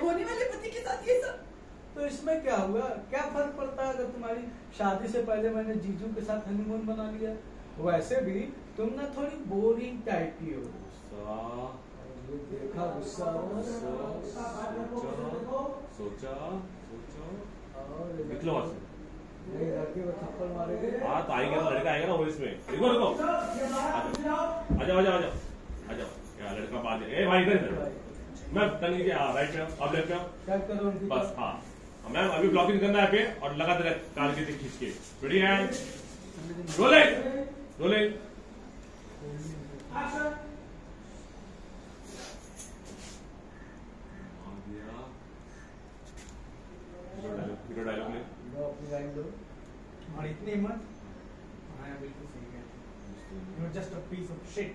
होने वाले पति के साथ ये सब। तो इसमें क्या हुआ, क्या फर्क पड़ता है अगर तुम्हारी शादी से पहले मैंने जीजू के साथ हनीमून बना लिया। वैसे भी तुम ना थोड़ी बोरिंग टाइप की हो। देखा गुस्सा सोचा निकलो वहां से, नहीं लड़के को थप्पड़ मारेंगे। हाँ तो आएगा, लड़का आएगा ना वो इसमें। रुको रुको, आ जाओ यार, लड़का बात है। ए भाई इधर, मैं टर्न कीजिए, हाँ राइट पे आओ, अब लेफ्ट पे आओ, चेक करो उनकी बस। हाँ मैम अभी ब्लॉकिंग करना है पे, और लगा दे कार की खींच के। Ready and rolling. Hero dialogue ले अपनी लाइन दो और इतनी हिम्मत। हाँ बिल्कुल सही है। You're just a piece of shit.